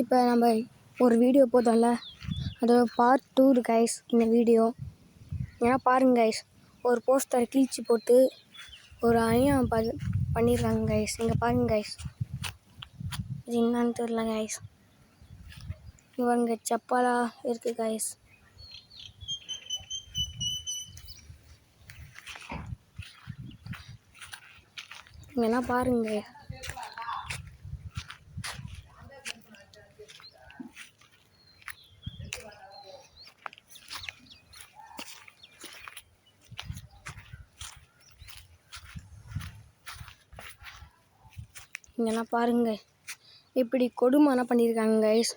இப்போ நம்ம ஒரு வீடியோ போட்டோம்ல, அதோட பார்ட் 2 கைஸ் இந்த வீடியோ. ஏன்னா பாருங்க கைஸ், ஒரு போஸ்டரை கிழிச்சு போட்டு ஒரு அநியாயம் பண்ணிடுறாங்க கைஸ். இங்கே பாருங்க கைஸ், இது என்னன்னு தெரியல கைஸ். இவங்க செப்பாலா இருக்கு கைஸ். இங்கன்னா பாருங்க, இங்கன்னா பாருங்க, இப்படி கொடுமைலாம் பண்ணியிருக்காங்க கைஸ்.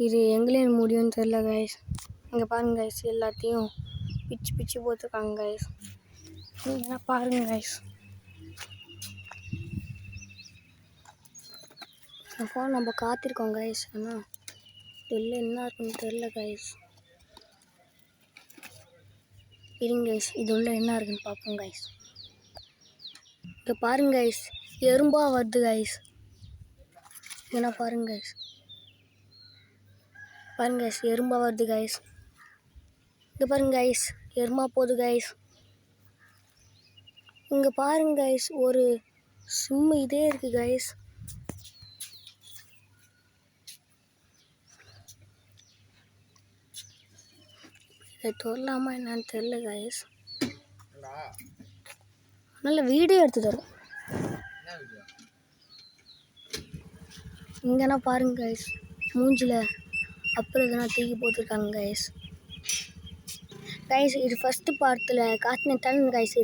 இது எங்களே முடியும்னு தெரியல கைஸ். இங்கே பாருங்க கைஸ், எல்லாத்தையும் பிச்சு பிச்சு போட்டிருக்காங்க கைஸ். இங்கன்னா பாருங்க கைஸ், ஃபோன் நம்ம காத்திருக்கோம் கைஸ். ஆனால் வெளில என்ன இருக்குன்னு தெரியல கைஸ். இருங்க கைஸ், இது உள்ள என்ன இருக்குன்னு பார்ப்போம் கைஸ். இங்கே பாருங்க கைஸ், எறும்பா வருது கைஸ். ஏன்னா பாருங்க கைஸ், பாருங்க கைஸ், எறும்பா வருது கைஸ். இங்கே பாருங்க கைஸ், எறும்பா போகுது கைஸ். இங்கே பாருங்க கைஸ், ஒரு சிம்மு இதே இருக்குது கைஸ். இதை தொடலாமா என்னன்னு தெரியல கைஸ். நல்ல வீடியோ எடுத்து தரும். இங்கன்னா பாருங்க கைஸ், மூஞ்சில் அப்புறம் எதனா தூக்கி போட்டிருக்காங்க கைஸ். கைஸ், இது ஃபஸ்ட்டு பார்ட்டில் காட்டின தன் கைஸ்.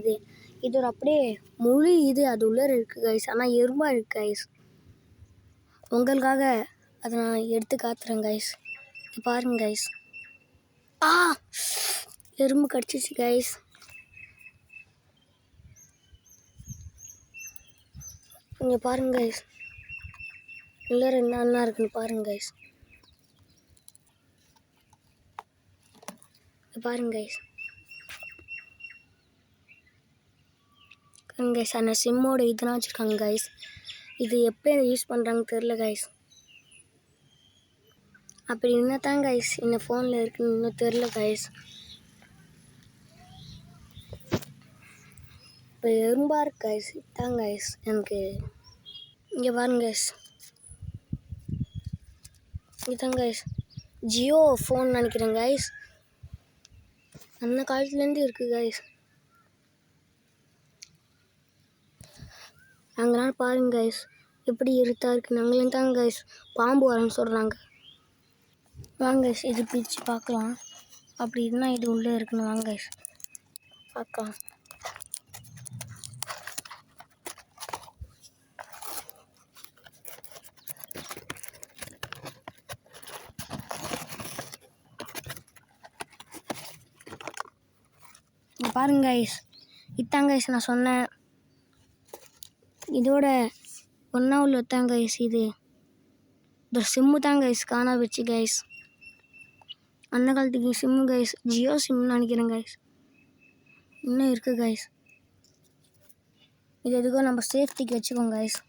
இது ஒரு அப்படியே முழு இது அது உள்ளே இருக்குது கைஸ். ஆனால் எறும்பா இருக்குது கைஸ். உங்களுக்காக அதை நான் எடுத்து காத்துறேன் கைஸ். பாருங்க கைஸ், எறும்பு கடிச்சிச்சு கைஸ். இங்கே பாருங்க கைஸ், உள்ளே என்ன இருக்குன்னு பாருங்க கைஸ். பாருங்க கைஸ், கைஸ் அந்த சிம்மோட இதெல்லாம் வச்சுருக்காங்க கைஸ். இது எப்போ யூஸ் பண்ணுறாங்கன்னு தெரில கைஸ். அப்படி என்ன தான் கைஸ் இந்த ஃபோனில் இருக்குன்னு இன்னும் தெரில கைஸ். இப்போ எறும்பா இருக்கு கைஸ். இதான் கைஸ் எனக்கு. இங்கே பாருங்க கைஸ், இதுதான் கைஸ் ஜியோ ஃபோன் நினைக்கிறேன் கைஸ். அந்த காலத்துலேருந்து இருக்குது கைஸ். அங்கனால பாருங்க கைஸ், எப்படி இருட்டா இருக்குது. நாங்களே தான் கைஸ் பாம்பு வரேன்னு சொல்கிறாங்க. வாங்க கைஸ், இது பிரித்து பார்க்கலாம். அப்படி இருந்தால் இது உள்ளே இருக்குன்னு வாங்க கைஸ் பார்க்கலாம். பாருங்க கைஸ், இதாங்க கைஸ் நான் சொன்னேன். இதோட ஒன்றா உள்ள தாங்க கைஸ். இது இந்த சிம்மு தாங்க கைஸ் காணா வச்சு கைஸ். அந்த காலத்துக்கு சிம்மு கைஸ், ஜியோ சிம்னு நினைக்கிறேன் கைஸ். இன்னும் இருக்குது கைஸ். இது எதுக்கும் நம்ம சேஃப்டிக்கு வச்சுக்கோங்க கைஸ்.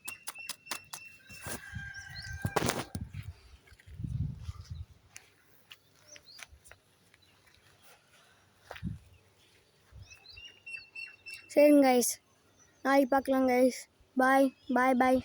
சரிங்க கைஸ், நாளைக்கு பார்க்கலாம் கைஸ். பாய் பாய் பாய்.